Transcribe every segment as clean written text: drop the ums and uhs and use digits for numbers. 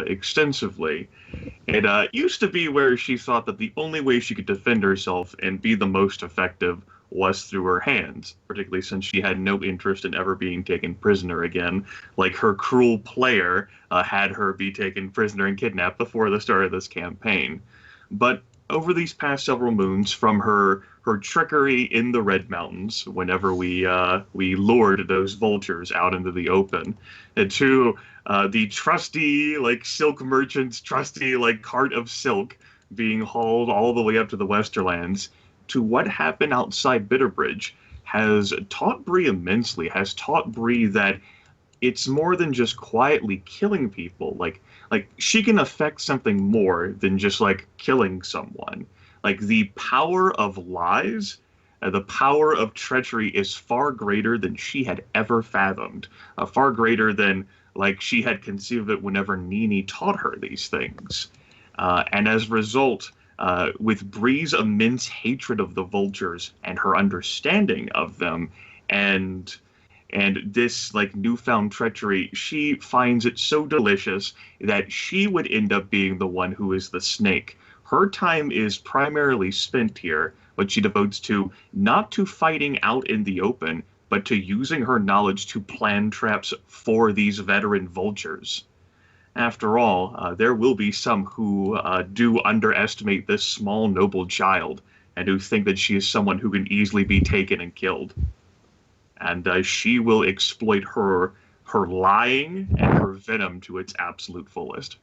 extensively. It used to be where she thought that the only way she could defend herself and be the most effective was through her hands, particularly since she had no interest in ever being taken prisoner again. Like her cruel player had her be taken prisoner and kidnapped before the start of this campaign. But over these past several moons, from her trickery in the Red Mountains, whenever we lured those vultures out into the open, and to the trusty like silk merchant's trusty like cart of silk being hauled all the way up to the Westerlands, to what happened outside Bitterbridge, has taught Bree immensely. Has taught Bree that it's more than just quietly killing people. Like she can affect something more than just like killing someone. Like the power of lies, the power of treachery is far greater than she had ever fathomed. Far greater than like she had conceived it whenever Nini taught her these things. And as a result, with Bree's immense hatred of the vultures and her understanding of them, and this like newfound treachery, she finds it so delicious that she would end up being the one who is the snake. Her time is primarily spent here, what she devotes to not to fighting out in the open, but to using her knowledge to plan traps for these veteran vultures. After all, there will be some who do underestimate this small noble child and who think that she is someone who can easily be taken and killed. And she will exploit her lying and her venom to its absolute fullest.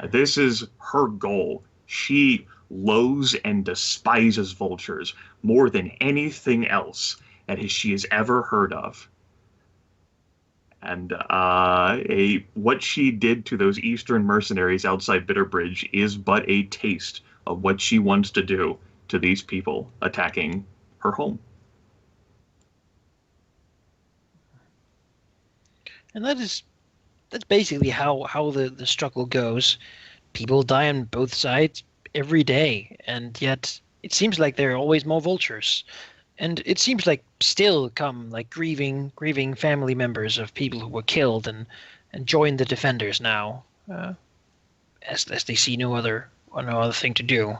This is her goal. She loathes and despises vultures more than anything else that she has ever heard of. And what she did to those Eastern mercenaries outside Bitterbridge is but a taste of what she wants to do to these people attacking her home. And that's basically how the struggle goes. People die on both sides every day, and yet it seems like there are always more vultures. And it seems like still come like grieving family members of people who were killed and join the defenders now, as they see no other thing to do.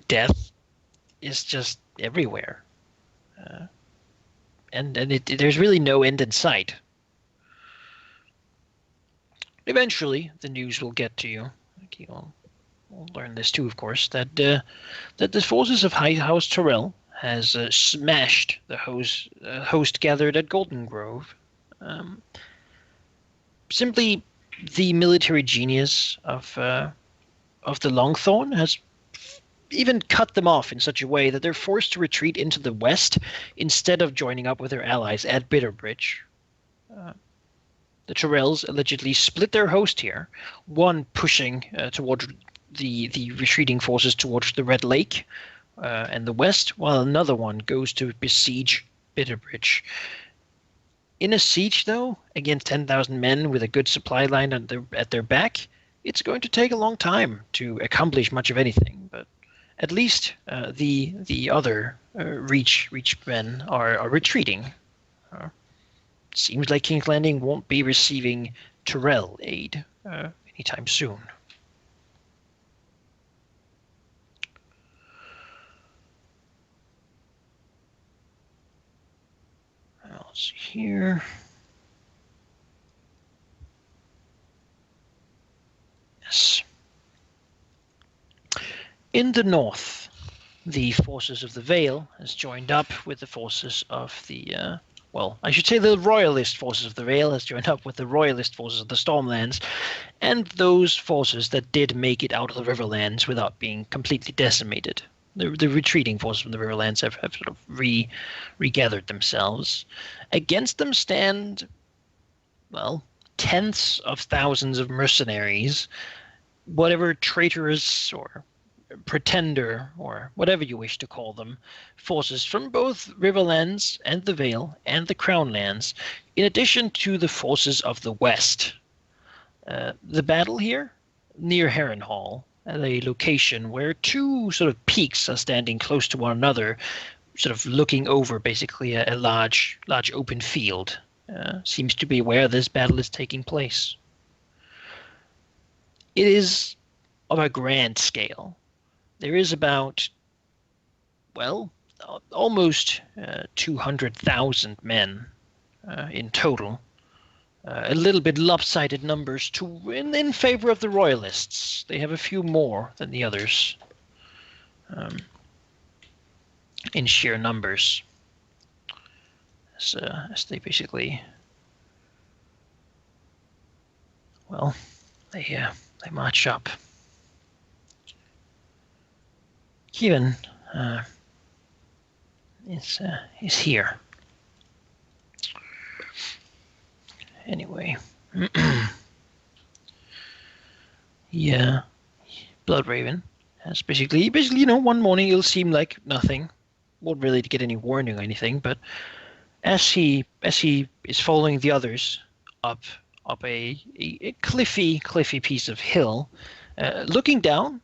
Death is just everywhere. And there's really no end in sight. Eventually, the news will get to you. We'll learn this too, of course, that the forces of House Tyrell has smashed the host gathered at Golden Grove. Simply, the military genius of the Longthorn has even cut them off in such a way that they're forced to retreat into the west instead of joining up with their allies at Bitterbridge. The Tyrells allegedly split their host here, one pushing toward the retreating forces towards the Red Lake and the west, while another one goes to besiege Bitterbridge. In a siege, though, against 10,000 men with a good supply line at their back, it's going to take a long time to accomplish much of anything, but at least the other Reach men are retreating. Seems like King's Landing won't be receiving Tyrell aid anytime soon. Let's see here. Yes. In the north, the forces of the Vale has joined up with the forces of the I should say the royalist forces of the Vale has joined up with the royalist forces of the Stormlands, and those forces that did make it out of the Riverlands without being completely decimated. The retreating forces from the Riverlands have sort of regathered themselves. Against them stand, tenths of thousands of mercenaries, whatever traitorous or pretender, or whatever you wish to call them, forces from both Riverlands and the Vale and the Crownlands, in addition to the forces of the West. The battle here, near Harrenhal, at a location where two sort of peaks are standing close to one another, sort of looking over basically a large open field, seems to be where this battle is taking place. It is of a grand scale. There is about, well, almost 200,000 men in total. A little bit lopsided numbers in favor of the royalists. They have a few more than the others in sheer numbers. As they basically, well, they march up. Kievan is here. Anyway, yeah, Bloodraven has basically, one morning it'll seem like nothing, won't really get any warning or anything, but as he is following the others up a cliffy piece of hill, looking down,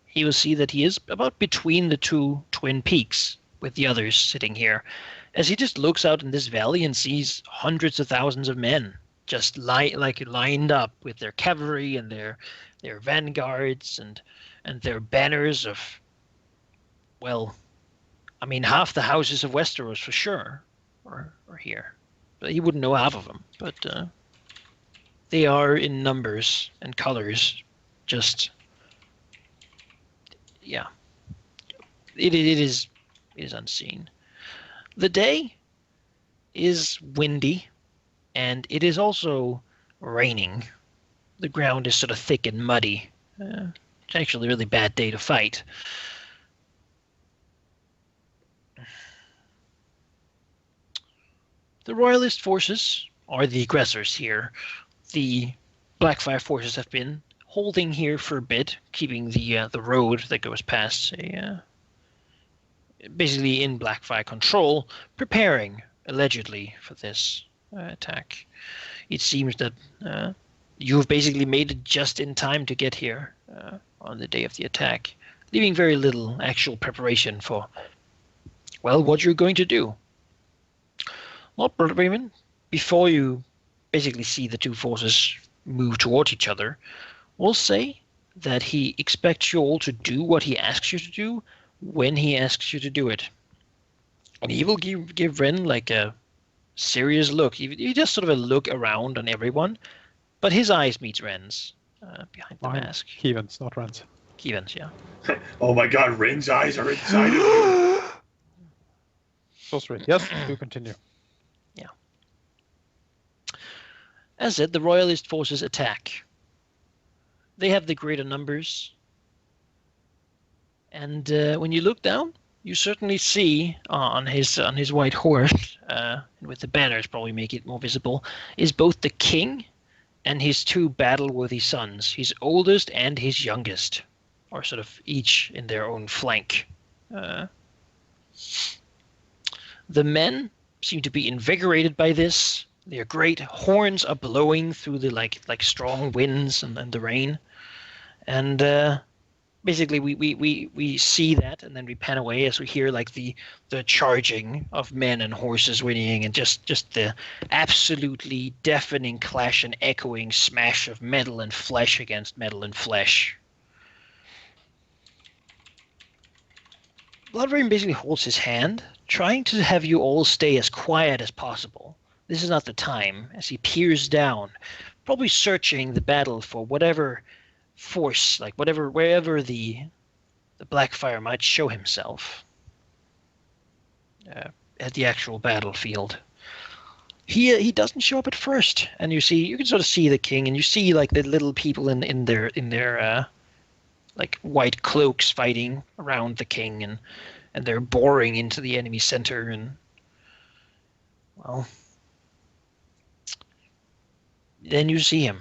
he will see that he is about between the two twin peaks, with the others sitting here, as he just looks out in this valley and sees hundreds of thousands of men just lined up with their cavalry and their vanguards and their banners of, well, I mean, half the houses of Westeros for sure are here. But he wouldn't know half of them, but they are in numbers and colors just, yeah, it is unseen. The day is windy, and it is also raining. The ground is sort of thick and muddy. It's actually a really bad day to fight. The Royalist forces are the aggressors here. The Blackfire forces have been holding here for a bit, keeping the road that goes past basically in Blackfire control, preparing allegedly for this attack. It seems that you've basically made it just in time to get here on the day of the attack, leaving very little actual preparation for, well, what you're going to do. Lord Bloodraven, before you basically see the two forces move towards each other, will say that he expects you all to do what he asks you to do when he asks you to do it. And he will give Ren like a serious look. He just sort of a look around on everyone, but his eyes meet Ren's behind the mask. Kievan's, not Ren's. Kievan's, yeah. Oh my god, Ren's eyes are inside of you! So straight. Yes, do continue. Yeah. As said, the Royalist forces attack. They have the greater numbers. And when you look down, you certainly see on his white horse, and with the banners probably make it more visible, is both the king and his two battle-worthy sons, his oldest and his youngest, are sort of each in their own flank. The men seem to be invigorated by this. Their great horns are blowing through the like strong winds and the rain, and basically we see that, and then we pan away as we hear like the charging of men and horses whinnying, and just the absolutely deafening clash and echoing smash of metal and flesh against metal and flesh. Bloodraven basically holds his hand, trying to have you all stay as quiet as possible. This is not the time, as he peers down, probably searching the battle for whatever force, like wherever the Blackfire might show himself at the actual battlefield. He doesn't show up at first, and you can sort of see the king, and you see like the little people in their like white cloaks fighting around the king, and they're boring into the enemy center, and well, then you see him.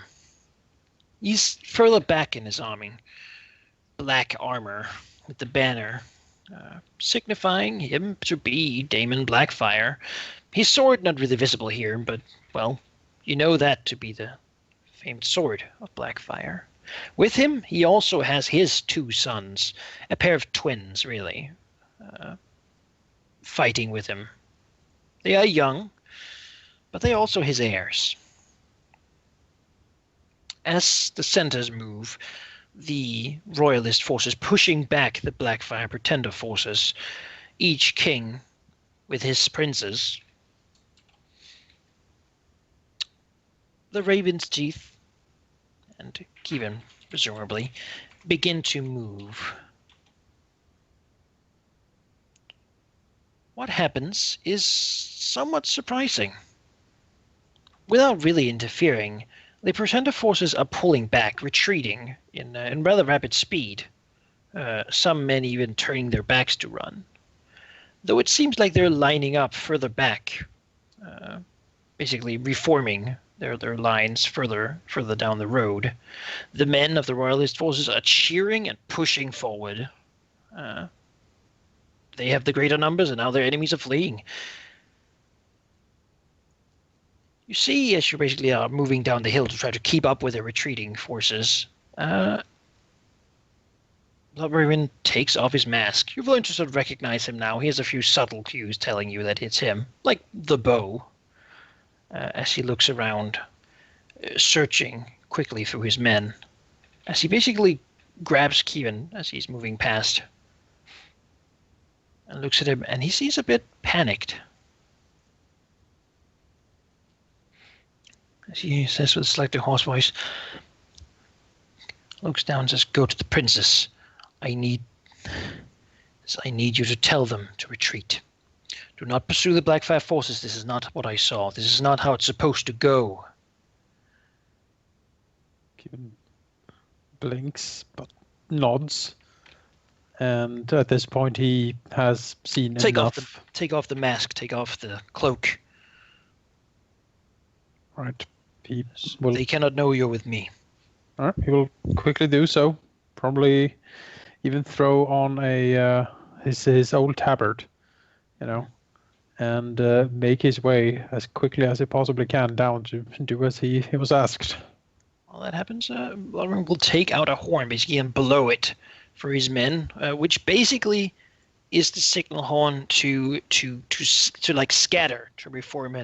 He's further back in his army, black armor with the banner, signifying him to be Daemon Blackfire. His sword not really visible here, but, well, you know that to be the famed sword of Blackfire. With him, he also has his two sons, a pair of twins, really, fighting with him. They are young, but they are also his heirs. as the centers move, the royalist forces pushing back the Blackfire pretender forces, each king with his princes. The Raven's Teeth and Kevin, presumably, begin to move. What happens is somewhat surprising. Without really interfering, the pretender forces are pulling back, retreating in rather rapid speed. Some men even turning their backs to run. Though it seems like they're lining up further back, basically reforming their lines further down the road. The men of the royalist forces are cheering and pushing forward. They have the greater numbers, and now their enemies are fleeing. You see, as you basically are moving down the hill to try to keep up with the retreating forces, Bloodbraven takes off his mask. You've learned to sort of recognize him now. He has a few subtle cues telling you that it's him, like the bow, as he looks around, searching quickly through his men, as he basically grabs Kevin as he's moving past, and looks at him, and he seems a bit panicked. As he says with a slightly hoarse voice, looks down and says, "Go to the princess. I need you to tell them to retreat. Do not pursue the Blackfire forces. This is not what I saw. This is not how it's supposed to go." Kevin blinks, but nods. And at this point, he has seen enough. Take off the mask. Take off the cloak. Right. They cannot know you're with me. All right. He will quickly do so. Probably even throw on his old tabard, and make his way as quickly as he possibly can down to do as he was asked. While that happens, Bloodbraven will take out a horn, basically, and blow it for his men, which basically is the signal horn to like scatter, to reform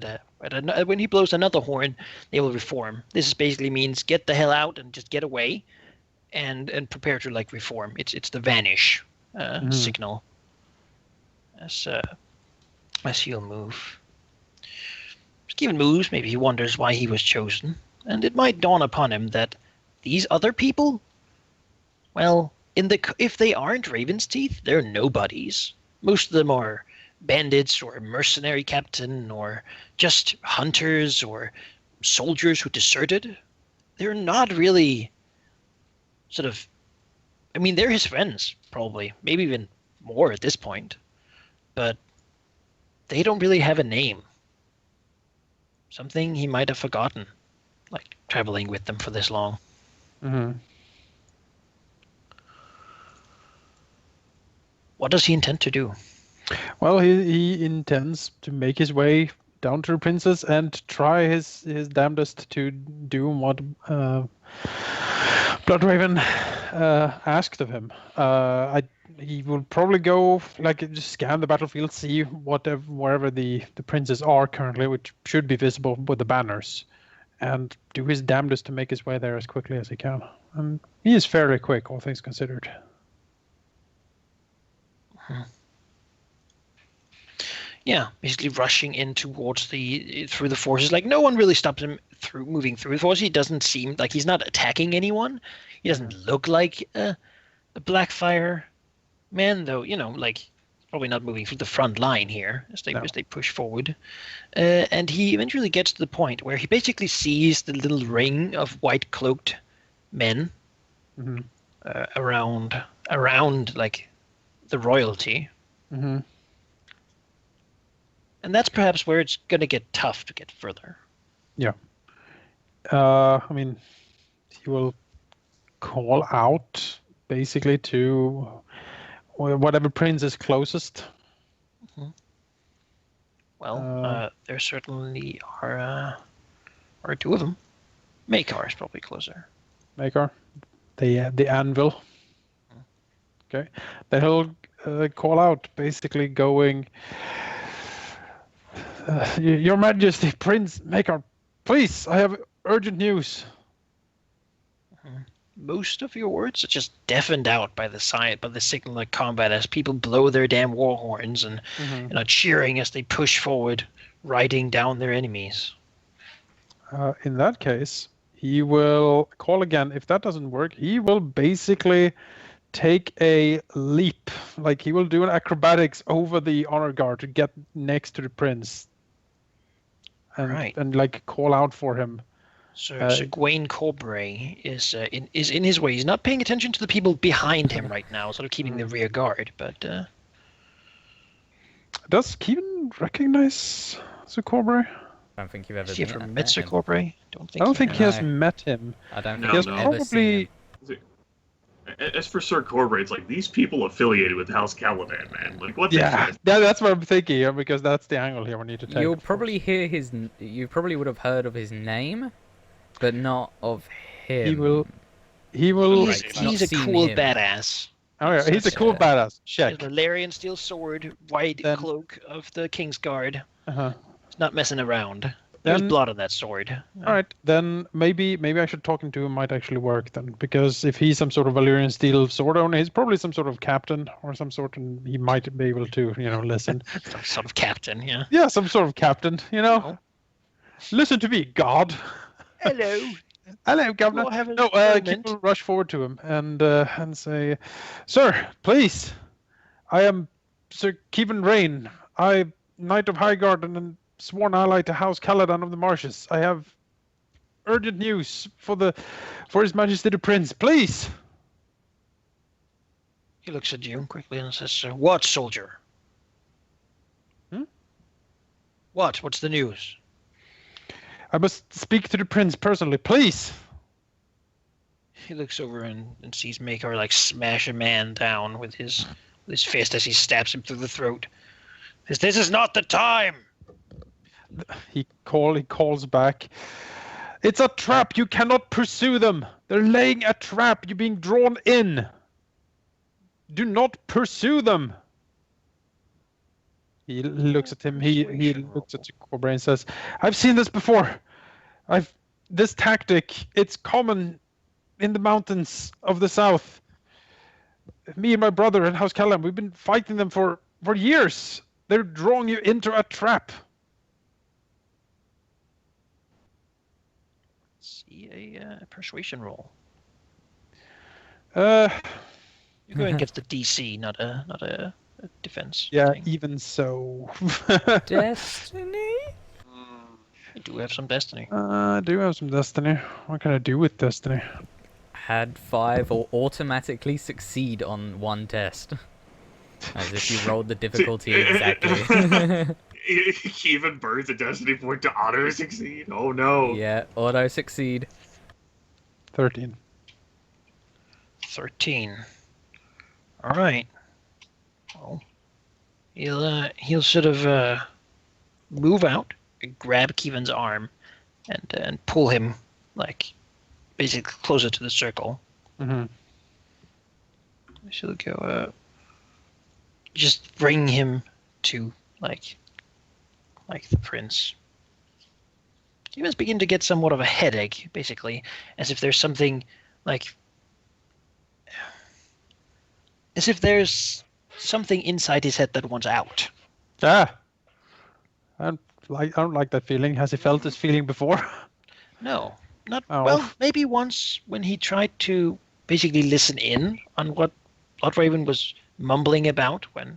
when he blows another horn, they will reform. This basically means get the hell out and just get away, and prepare to like reform. It's the vanish signal. As he'll move. Kevin moves. Maybe he wonders why he was chosen, and it might dawn upon him that these other people, well, if they aren't Raven's Teeth, they're nobodies. Most of them are bandits or mercenary captain or just hunters or soldiers who deserted. They're not really they're his friends, probably, maybe even more at this point, but they don't really have a name. Something he might have forgotten, like traveling with them for this long. Mm-hmm. What does he intend to do? Well, he intends to make his way down to the princess and try his damnedest to do what Bloodbraven asked of him. He will probably go just scan the battlefield, see wherever the princes are currently, which should be visible with the banners, and do his damnedest to make his way there as quickly as he can. And he is fairly quick, all things considered. Yeah, basically rushing in towards through the forces. Like, no one really stops him moving through the forces. He doesn't seem like he's not attacking anyone. He doesn't look like a Blackfire man, though. Probably not moving through the front line here as they push forward. And he eventually gets to the point where he basically sees the little ring of white cloaked men around like the royalty. Mm-hmm. And that's perhaps where it's going to get tough to get further. Yeah. He will call out basically to whatever prince is closest. Mm-hmm. Well, there certainly are two of them. Makar is probably closer. Makar, the anvil. Mm-hmm. Okay. Then he'll call out, basically going, Your Majesty, Prince Makar, please, I have urgent news. Most of your words are just deafened out by the signal of combat as people blow their damn war horns and are cheering as they push forward, riding down their enemies. In that case, he will call again. If that doesn't work, he will basically take a leap. Like he will do an acrobatics over the honor guard to get next to the prince. And like call out for him. So Gawain Corbray is in his way. He's not paying attention to the people behind him right now, sort of keeping the rear guard. But does Kevin recognize Sir Corbray? I don't think you've ever met Sir Corbray? I don't think he has met him. I don't think he has probably. As for Sir Corbray, it's like these people affiliated with House Caladan, man. Like what? Yeah, that's what I'm thinking here because that's the angle here we need to take. You'll probably hear his. You probably would have heard of his name. But not of him. He will. He's a cool badass. Oh yeah, he's a cool badass. Check. The Valerian steel sword, white cloak of the King's Guard. He's not messing around. There's blood on that sword. All right, then maybe I should talking to him might actually work then, because if he's some sort of Valerian steel sword owner, he's probably some sort of captain or some sort, and he might be able to, listen. Some sort of captain, yeah. Yeah, some sort of captain, Listen to me, God. Hello, Governor. No, Keep will rush forward to him and say, "Sir, please, I am Sir Kevin Rain. I, Knight of Highgarden and sworn ally to House Caladan of the Marshes. I have urgent news for His Majesty the Prince. Please." He looks at you quickly and says, "What, soldier? What's the news?" "I must speak to the prince personally, please." He looks over and sees Makar smash a man down with his fist as he stabs him through the throat. This is not the time. He calls back. "It's a trap. You cannot pursue them. They're laying a trap. You're being drawn in. Do not pursue them." He looks at him. He looks at Corbray and says, "I've seen this before. This tactic. It's common in the mountains of the south. Me and my brother in House Caladan, we've been fighting them for years. They're drawing you into a trap." See a persuasion roll. You're going against the DC, not a defense. Yeah, thing. Even so. Destiny? I do have some destiny. I do have some destiny. What can I do with destiny? Add 5 or automatically succeed on one test. As if you rolled the difficulty exactly. Even burns a destiny point to auto succeed. Oh no. Yeah, auto succeed. 13. 13. All right. Well, he'll sort of move out, grab Kevin's arm, and pull him basically closer to the circle. Mm-hmm. She'll go. Just bring him to like the prince. He must begin to get somewhat of a headache, basically, as if there's something as if there's something inside his head that wants out. I don't like that feeling. Has he felt this feeling before? No, not well. Maybe once when he tried to basically listen in on what Bloodhaven was mumbling about when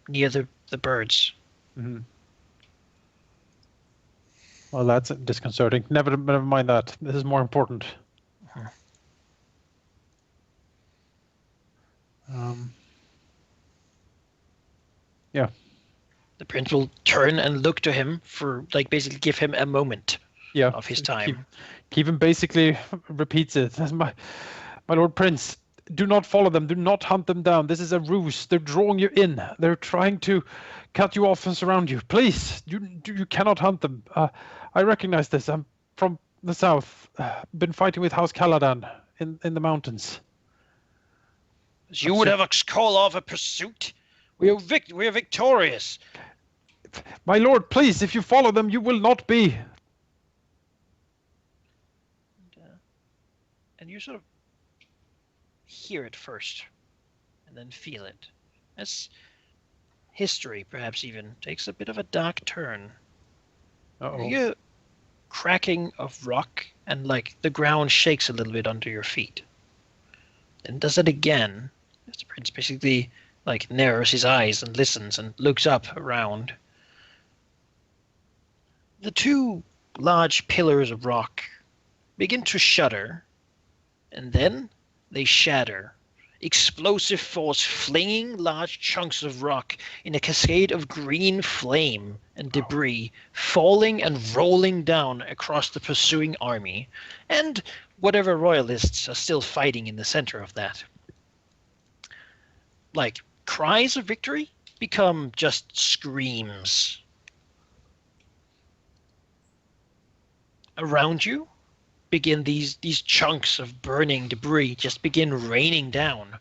near the birds. Mm-hmm. Well, that's disconcerting. Never mind that. This is more important. Yeah. The prince will turn and look to him for basically give him a moment of his time. Kevin basically repeats it. My lord prince, do not follow them. Do not hunt them down. This is a ruse. They're drawing you in. They're trying to cut you off and surround you. Please, you cannot hunt them. I recognize this. I'm from the south. Been fighting with House Caladan in the mountains. You would have us call off a pursuit? We are victorious. My lord, please, if you follow them, you will not be. and you sort of hear it first, and then feel it. As history, perhaps even, takes a bit of a dark turn. Uh-oh. You hear cracking of rock, and like the ground shakes a little bit under your feet. And does it again. The prince basically like narrows his eyes and listens and looks up around. The two large pillars of rock begin to shudder, and then they shatter. Explosive force flinging large chunks of rock in a cascade of green flame and debris, falling and rolling down across the pursuing army, and whatever royalists are still fighting in the center of that. Like, cries of victory become just screams. Around you begin these chunks of burning debris just begin raining down,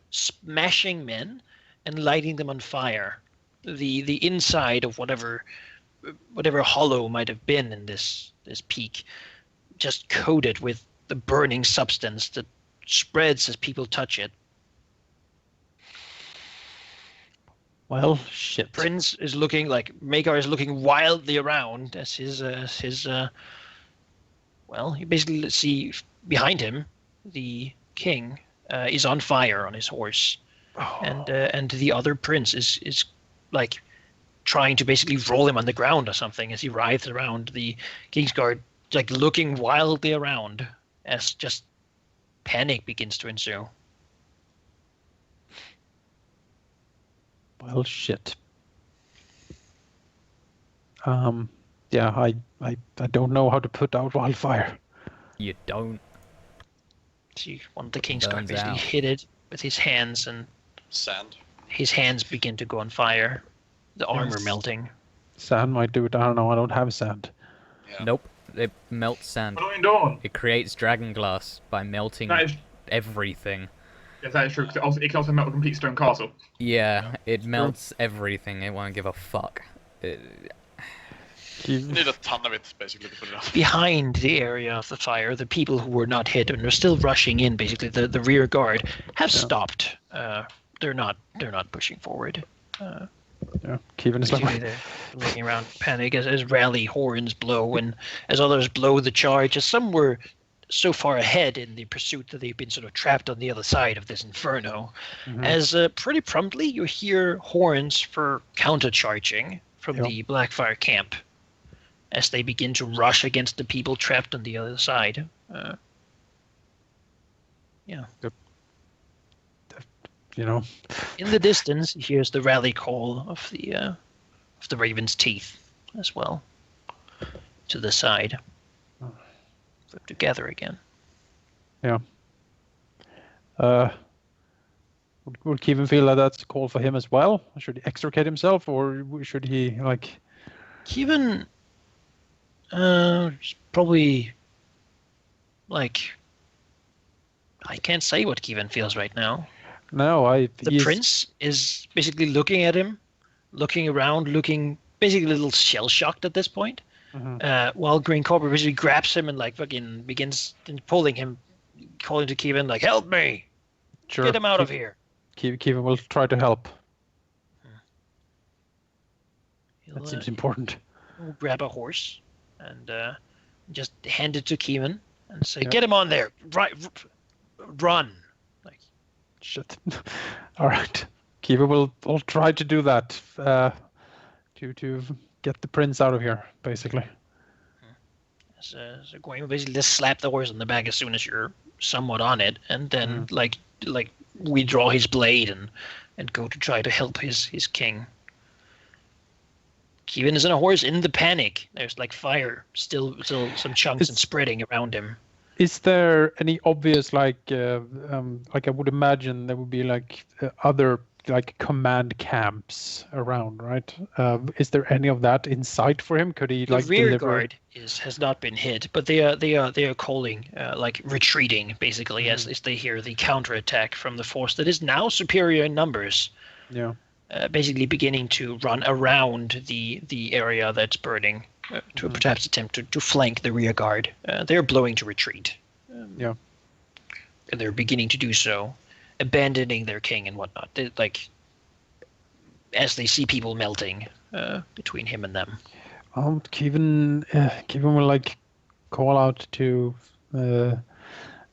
smashing men and lighting them on fire. The inside of whatever hollow might have been in this peak, just coated with the burning substance that spreads as people touch it. Well, shit. Prince is looking like Magar is looking wildly around as well, you basically see behind him the king is on fire on his horse, and the other prince is like trying to basically roll him on the ground or something as he writhes around the king's guard, like looking wildly around as just panic begins to ensue. Well, shit. Yeah, I don't know how to put out Wildfire. You don't. See, one of the king's guard Burns basically out. hit it with his hands, and Sand. his hands begin to go on fire. The armor Yes. melting. Sand might do it. I don't know. I don't have sand. Yeah. Nope. It melts sand. What are we doing? It creates dragon glass by melting That is, everything. yes, that is true. 'Cause it can also melt a complete stone castle. Yeah, it melts everything. It won't give a fuck. You need a ton of it, basically, to put it out. Behind the area of the fire, the people who were not hit and are still rushing in, basically the rear guard, have stopped. They're not pushing forward. Yeah, Kevin is Basically, like, they're looking around, panic as rally horns blow and as others blow the charge. As some were so far ahead in the pursuit that they've been sort of trapped on the other side of this inferno. As pretty promptly you hear horns for countercharging from the Blackfire camp as they begin to rush against the people trapped on the other side. Yeah. you know, In the distance, he hears the rally call of the Raven's Teeth as well. To the side. Flip together again. yeah. Would Kevin feel that that's a call for him as well? Should he extricate himself, or should he like? Kevin, probably like I can't say what Kevin feels right now. No, The prince is basically looking at him, looking around, looking basically a little shell shocked at this point. While Green Cobra basically grabs him and like fucking begins pulling him, calling to Kevin like, "Help me! Sure, Get him out of here!" Kevin will try to help. He'll, That seems important. he'll grab a horse and just hand it to Kevin and say, "Get him on there! Right, run!" Like, Shit. All right. Kevin will try to do that to get the prince out of here, basically. so Gawain will basically just slap the horse on the back as soon as you're somewhat on it, and then like withdraw his blade and go to try to help his king. Kevin is on a horse in the panic. There's like fire still some chunks and spreading around him. Is there any obvious like I would imagine there would be like other like command camps around, right? Is there any of that in sight for him? Could he The like rear deliver? guard has not been hit, but they are calling like retreating basically as they hear the counterattack from the force that is now superior in numbers. Yeah. Basically beginning to run around the area that's burning to perhaps attempt to flank the rear guard. They're blowing to retreat. Yeah. and they're beginning to do so, abandoning their king and whatnot. As they see people melting between him and them. Kevin will like call out to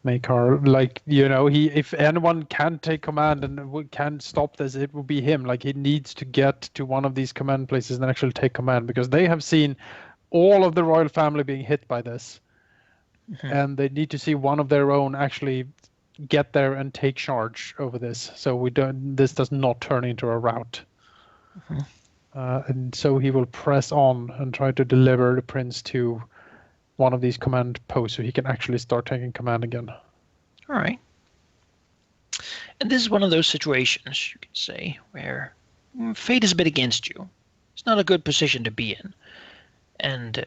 Makar, like, if anyone can take command and can stop this, it will be him. Like, he needs to get to one of these command places and actually take command, because they have seen all of the royal family being hit by this, and they need to see one of their own actually get there and take charge over this, so this does not turn into a rout. And so he will press on and try to deliver the prince to one of these command posts so he can actually start taking command again. All right. And this is one of those situations, you could say, where fate is a bit against you. It's not a good position to be in. And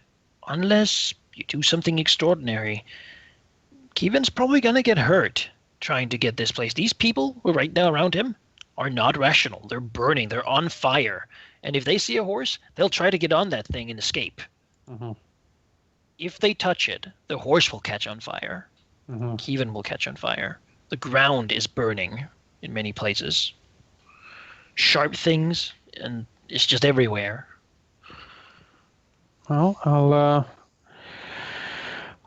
unless you do something extraordinary, Kevin's probably going to get hurt trying to get this place. These people who are right now around him are not rational. They're burning. They're on fire. And if they see a horse, they'll try to get on that thing and escape. If they touch it, the horse will catch on fire. Kevin will catch on fire. The ground is burning in many places. Sharp things, and it's just everywhere. Well,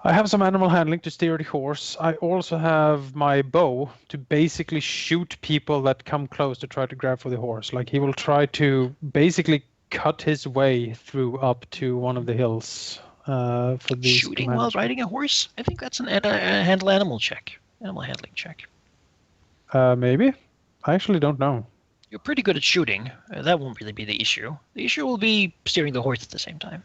I have some animal handling to steer the horse. I also have my bow to basically shoot people that come close to try to grab for the horse. Like, he will try to basically cut his way through up to one of the hills. For these shooting while riding a horse? I think that's an animal handling check. Maybe. I actually don't know. You're pretty good at shooting. That won't really be the issue. The issue will be steering the horse at the same time.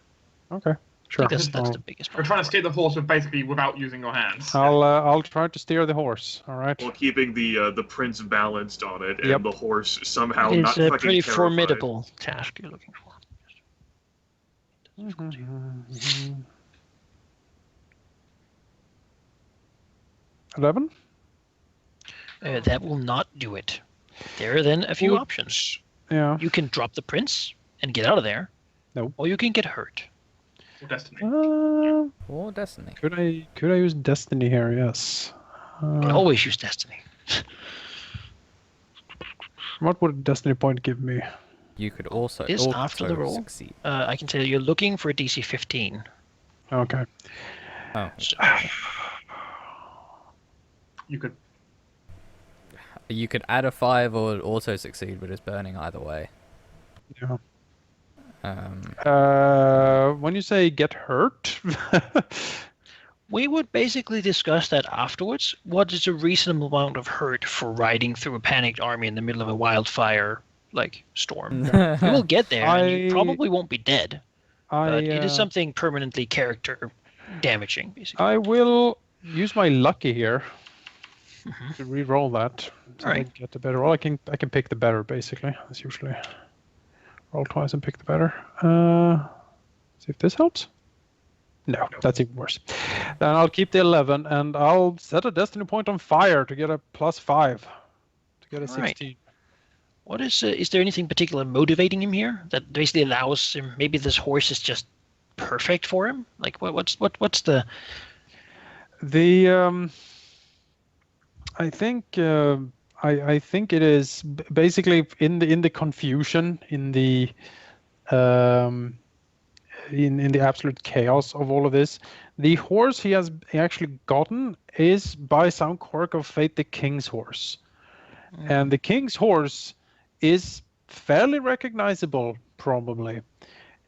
Okay, sure. I think that's the biggest problem. You're trying to steer the horse without using your hands. I'll try to steer the horse. All right. While keeping the prince balanced on it, and the horse somehow It not is a fucking pretty terrified. formidable task you're looking for. 11? That will not do it. There are then a few options. Yeah. You can drop the prince and get out of there. Nope. Or you can get hurt. Or destiny. Or destiny. Could I use destiny here? Yes. I always use destiny. What would a destiny point give me? You could also after the roll. Succeed. I can tell you, you're looking for a DC 15. Okay. Oh. You could add a 5 or also succeed, but it's burning either way. Yeah. Um, When you say get hurt, we would basically discuss that afterwards. What is a reasonable amount of hurt for riding through a panicked army in the middle of a wildfire storm? You will get there, and you probably won't be dead. But it is something permanently character damaging, basically. I will use my lucky here to re-roll that. So All I right. get the better roll. I can pick the better, basically. That's usually roll twice and pick the better. See if this helps. No, that's even worse. Then I'll keep the 11, and I'll set a destiny point on fire to get a +5, to get a All right. 16. What is there anything particular motivating him here that basically allows him? Maybe this horse is just perfect for him. Like what's the? I think I think it is basically in the confusion, in the absolute chaos of all of this. The horse he has actually gotten is, by some quirk of fate, the king's horse, and the king's horse is fairly recognizable, probably.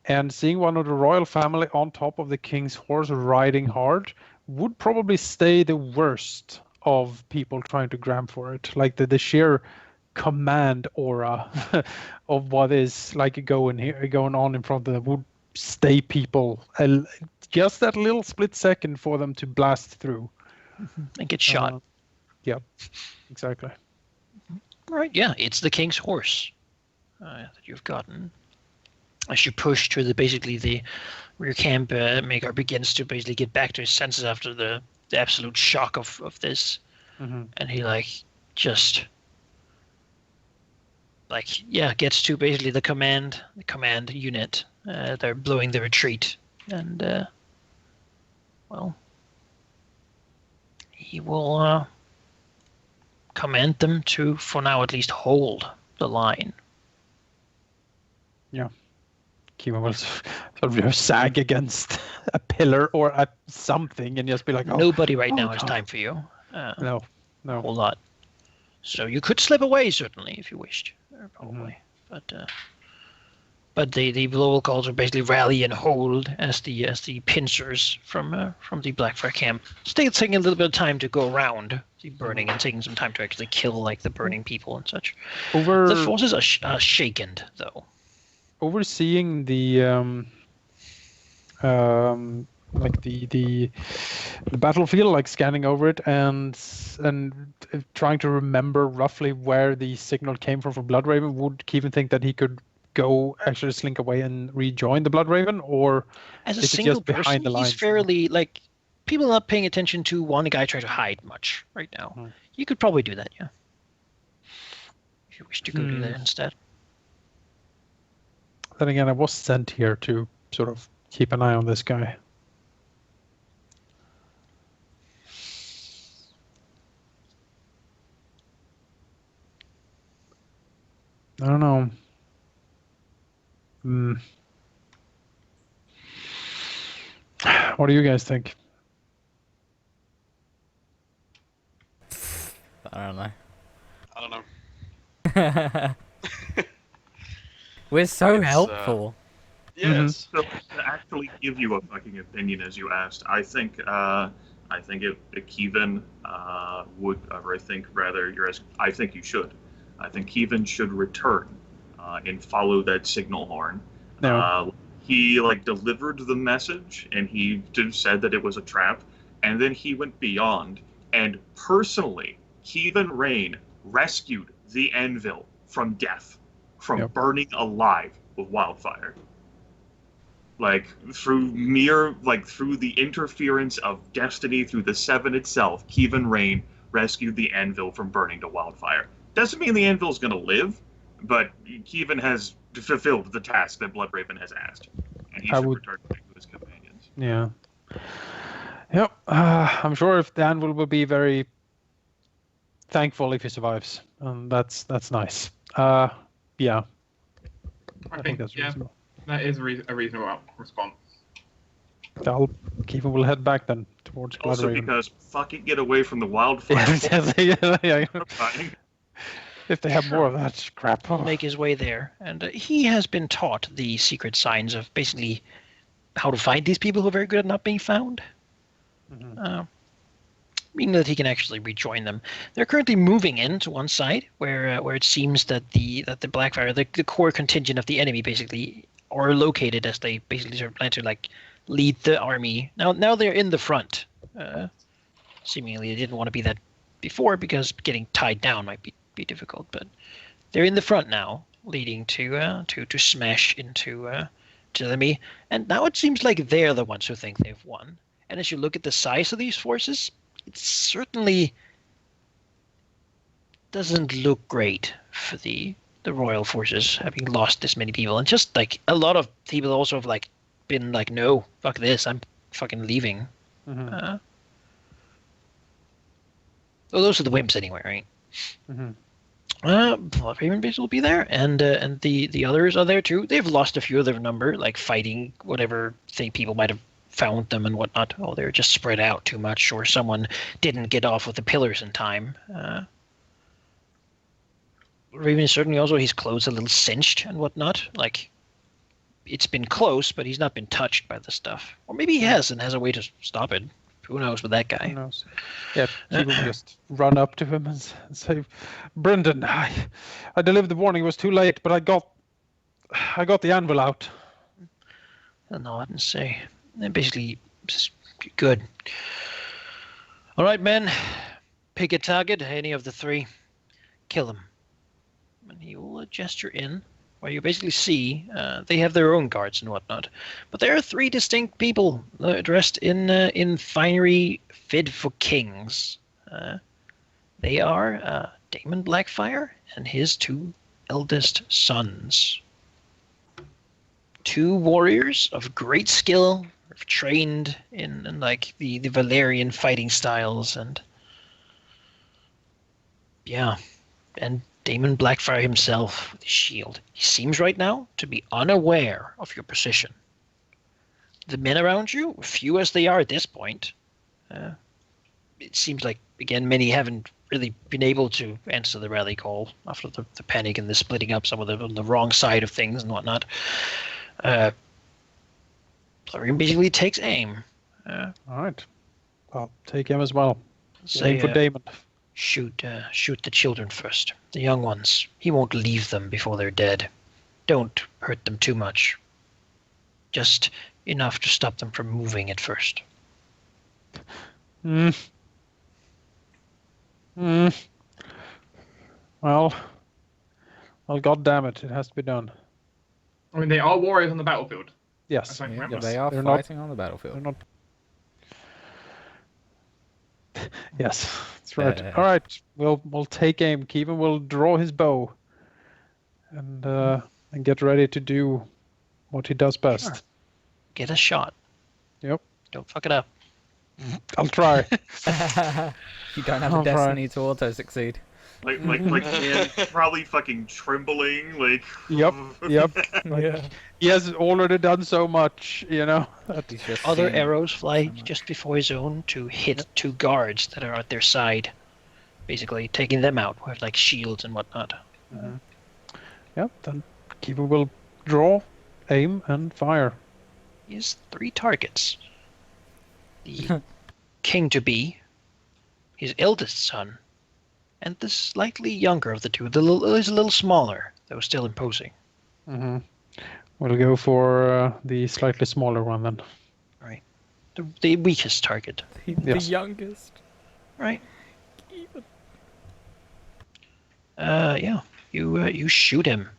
And seeing one of the royal family on top of the king's horse riding hard would probably stay the worst of people trying to grab for it. Like the sheer command aura of what is going on in front of them would stay people just that little split second for them to blast through and get shot. Yeah, exactly. Right, yeah, it's the king's horse that you've gotten. As you push to the rear camp, Magar begins to basically get back to his senses after the absolute shock of this, and he gets to basically the command unit. They're blowing the retreat, and he will command them to, for now at least, hold the line. Yeah. Kima will sort of sag against a pillar or something and just be like, Nobody right now has time for you. No. A whole lot. So you could slip away, certainly, if you wished. Probably. But the global calls are basically rally and hold as the pincers from the Blackfire camp. Still taking a little bit of time to go around the burning and taking some time to actually kill like the burning people and such. The forces are shaken though. Overseeing the like the battlefield, like scanning over it and trying to remember roughly where the signal came from for Bloodraven, would Kevin think that he could go actually slink away and rejoin the Bloodraven, or as a is single it just behind person, the lines? He's fairly like people are not paying attention to one guy trying to hide much right now. You could probably do that, yeah. If you wish to go do that instead. Then again, I was sent here to sort of keep an eye on this guy. I don't know. What do you guys think? I don't know. I don't know. We're so helpful. Yes. So to actually give you a fucking opinion, as you asked, I think if Kevin would, or I think rather you're asking, I think you should. I think Kevin should return and follow that signal horn. No. He delivered the message, and he said that it was a trap, and then he went beyond and personally, Kevin Rain rescued the Anvil from death, from burning alive with Wildfire. Through the interference of destiny, through the Seven itself, Kevin Rain rescued the Anvil from burning to Wildfire. Doesn't mean the Anvil's going to live, but Kevin has fulfilled the task that Bloodraven has asked, and he should return back to his companions. Yeah. Yep. I'm sure if the Anvil will be very thankful if he survives, and that's nice. Yeah. I think that's reasonable. That is a reasonable response. Kevin will head back then towards Bloodraven. Also because fucking get away from the Wildfire. Yeah. If they have more of that crap. Make his way there. And he has been taught the secret signs of basically how to find these people who are very good at not being found. Meaning that he can actually rejoin them. They're currently moving in to one side where it seems that the Blackfire, the core contingent of the enemy basically are located, as they basically sort of plan to lead the army. Now they're in the front. Seemingly they didn't want to be that before because getting tied down might be difficult, but they're in the front now, leading to smash into to the enemy. And now it seems like they're the ones who think they've won. And as you look at the size of these forces, it certainly doesn't look great for the royal forces having lost this many people. And just a lot of people also have been no, fuck this, I'm fucking leaving. Well, those are the wimps anyway, right? Bloodraven base will be there, and the others are there too. They've lost a few of their number, fighting whatever thing people might have found them and whatnot. Oh, they're just spread out too much, or someone didn't get off with the pillars in time. Raven is certainly also, his clothes a little cinched and whatnot. It's been close, but he's not been touched by the stuff. Or maybe he has and has a way to stop it. Who knows with that guy? Who knows? Yeah, people just run up to him and say, "Brendan, I delivered the warning. It was too late, but I got the Anvil out." No, I didn't say. Basically, good. All right, men. Pick a target, any of the three. Kill him. And he will gesture in, where you basically see they have their own guards and whatnot. But there are three distinct people dressed in finery fit for kings. They are Daemon Blackfire and his two eldest sons. Two warriors of great skill, trained in the Valerian fighting styles, and Yeah, and Damon Blackfire himself with his shield. He seems right now to be unaware of your position. The men around you, few as they are at this point, it seems like, again, many haven't really been able to answer the rally call after the panic and the splitting up, some of them on the wrong side of things and whatnot. Florian basically takes aim. All right. I'll take him as well. Say, Aim for Damon. Shoot the children first, the young ones. He won't leave them before they're dead. Don't hurt them too much. Just enough to stop them from moving at first. Well, God damn it! It has to be done. I mean, they are warriors on the battlefield. Yes. I remember. They are They're fighting on the They're battlefield. not. Yes, that's right. All right, we'll take aim. Kevin will draw his bow, and get ready to do what he does best. Sure. Get a shot. Yep. Don't fuck it up. I'll try. You don't have I'll the try. destiny to auto succeed. Like man, probably fucking trembling, like. Yep. Yep. Yeah. He has already done so much, you know. He's just Other seen arrows fly so much. just before his own to hit two guards that are at their side, basically taking them out with like shields and whatnot. Yep. Then Kevin will draw, aim, and fire. He has 3 targets. The king to be, his eldest son, and the slightly younger of the two. He's a little smaller, though still imposing. Mm-hmm. We'll go for the slightly smaller one then. The weakest target. The Yes. youngest. Right. Yeah. You shoot him.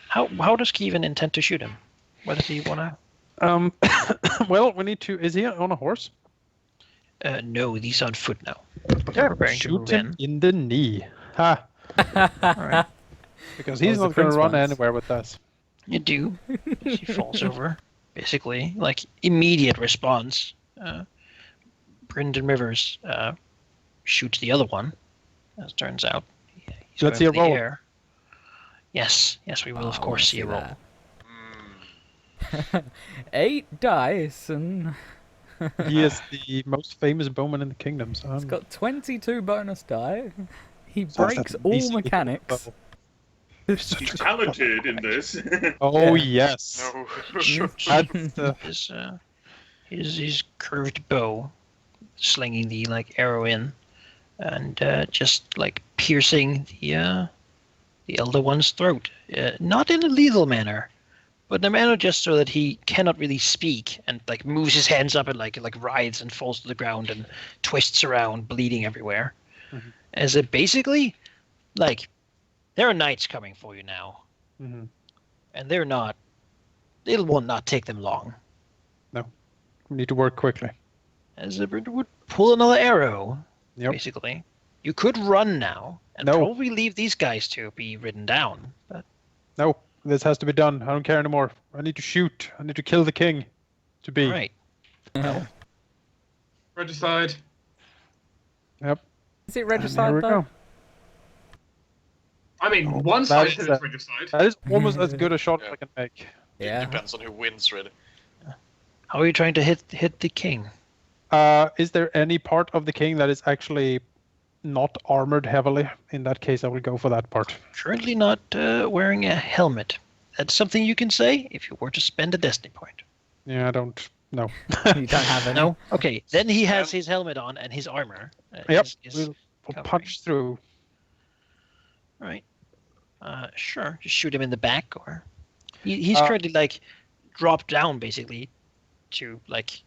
How does Kevin intend to shoot him? What does he wanna? Well, we need to. Is he on a horse? No, he's on foot now. They're preparing to Shoot move him in. in the knee. Ha! Alright. Because That he's was the not going to prince run once. anywhere with us. You do. He falls over. Basically, like immediate response. Brendan Rivers shoots the other one. As it turns out, he's Let's going see a for the roll. air. Yes, we will of course see a roll. that. 8 dice and He is the most famous bowman in the kingdom. So he's got 22 bonus die. He so that's breaks an all easy mechanics. bow. He's talented in this. Oh yes. No. That's the, His curved bow, slinging the like arrow in, and just like piercing the elder one's throat. Not in a lethal manner, but in a manner just so that he cannot really speak and like moves his hands up and like writhes and falls to the ground and twists around, bleeding everywhere. Mhm. As it basically, like, there are knights coming for you now, Mhm. and they're not. It will not take them long. We need to work quickly. As it would pull another arrow, Yep. basically. You could run now and No. probably leave these guys to be ridden down. But No, this has to be done. I don't care anymore. I need to shoot. I need to kill the king. To be. right, Regicide. Yep. Is it And here regicide we though? go. I mean, Oh, one that side is says a- it's regicide. That is almost as good a shot as Yeah. I can make. Yeah. Depends on who wins, really. how are you trying to hit the king? Is there any part of the king that is actually not armored heavily? In that case, I will go for that part. Currently not wearing a helmet. That's something you can say if you were to spend a destiny point. Yeah, I don't know. You don't have any. No? Okay, then he has his helmet on and his armor. Yep. is We'll covering. punch through. Right. Sure. Just shoot him in the back, or he's Uh, currently like dropped down basically to like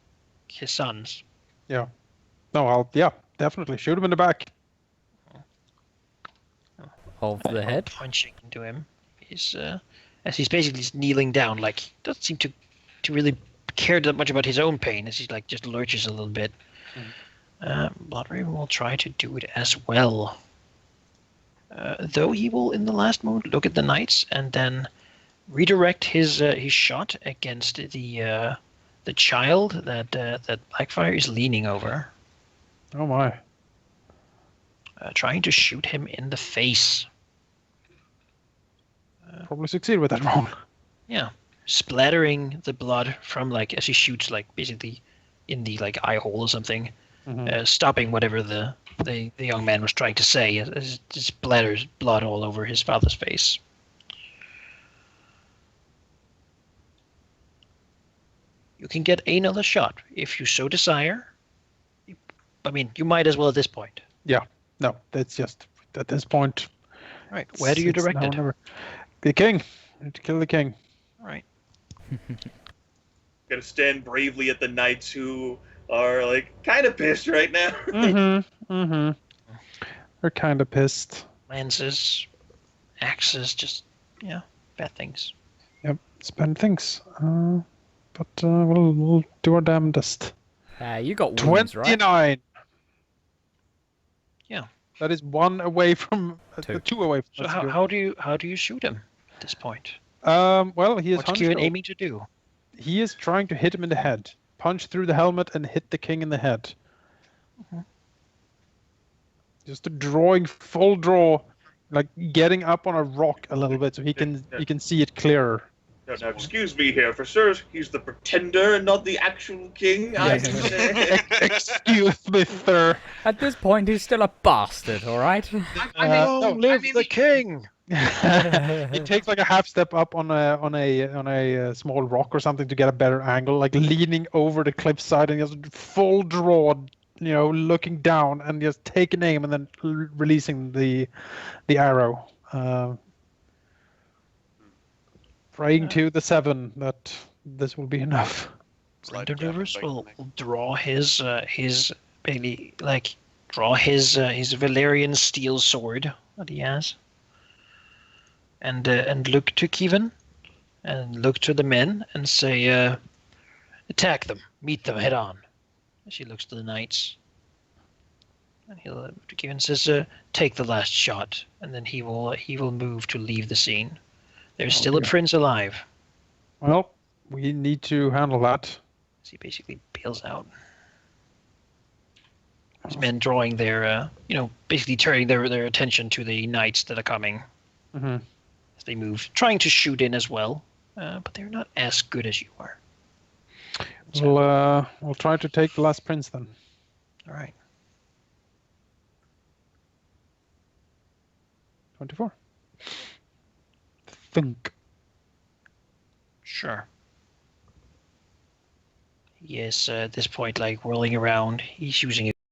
his sons. No, definitely shoot him in the back. Of the head. Punching into him. He's as he's basically just kneeling down, like doesn't seem to really care that much about his own pain, as he like just lurches a little bit. Bloodbraven will try to do it as well. Though he will, in the last moment, look at the knights and then redirect his shot against the child that Blackfire is leaning over. Oh my. trying to shoot him in the face. Probably succeed with that roll. Yeah, splattering the blood from as he shoots basically in the eye hole or something, stopping whatever the young man was trying to say. It splatters blood all over his father's face. You can get another shot if you so desire. I mean, you might as well at this point. Yeah, no, that's just at this point. All right, where do you direct it? The king. I need to kill the king. All right. Gotta stand bravely at the knights who are kind of pissed right now. They're kind of pissed. Lances, axes, just bad things. Yep, it's bad things. But we'll do our damnedest. You got wounds, right? 29. Yeah. That is 1 away from 2 away from. So how do you shoot him at this point? Well, he is. What's Kieran aiming to do? He is trying to hit him in the head. Punch through the helmet and hit the king in the head. Just a drawing, full draw, getting up on a rock a little bit so he can see it clearer. Now, excuse me here, for sir, he's the pretender and not the actual king. Excuse me, sir. At this point, he's still a bastard, all right? Long live the king! He takes a half step up on a small rock or something to get a better angle, leaning over the cliffside and just full draw, looking down and just taking aim and then releasing the arrow. Praying to the 7 that this will be enough. Brandon Rivers will draw his basically draw his Valerian steel sword that he has, and look to Kievan, and look to the men and say, attack them, meet them head on. As he looks to the knights, and he'll look to Kievan and says, take the last shot, and then he will move to leave the scene. There's still a prince alive. Well, we need to handle that. So he basically bails out. His men drawing their, basically turning their attention to the knights that are coming as they move, trying to shoot in as well, but they're not as good as you are. So, we'll try to take the last prince then. All right. 24. Think. Sure. Yes, at this point, whirling around, he's using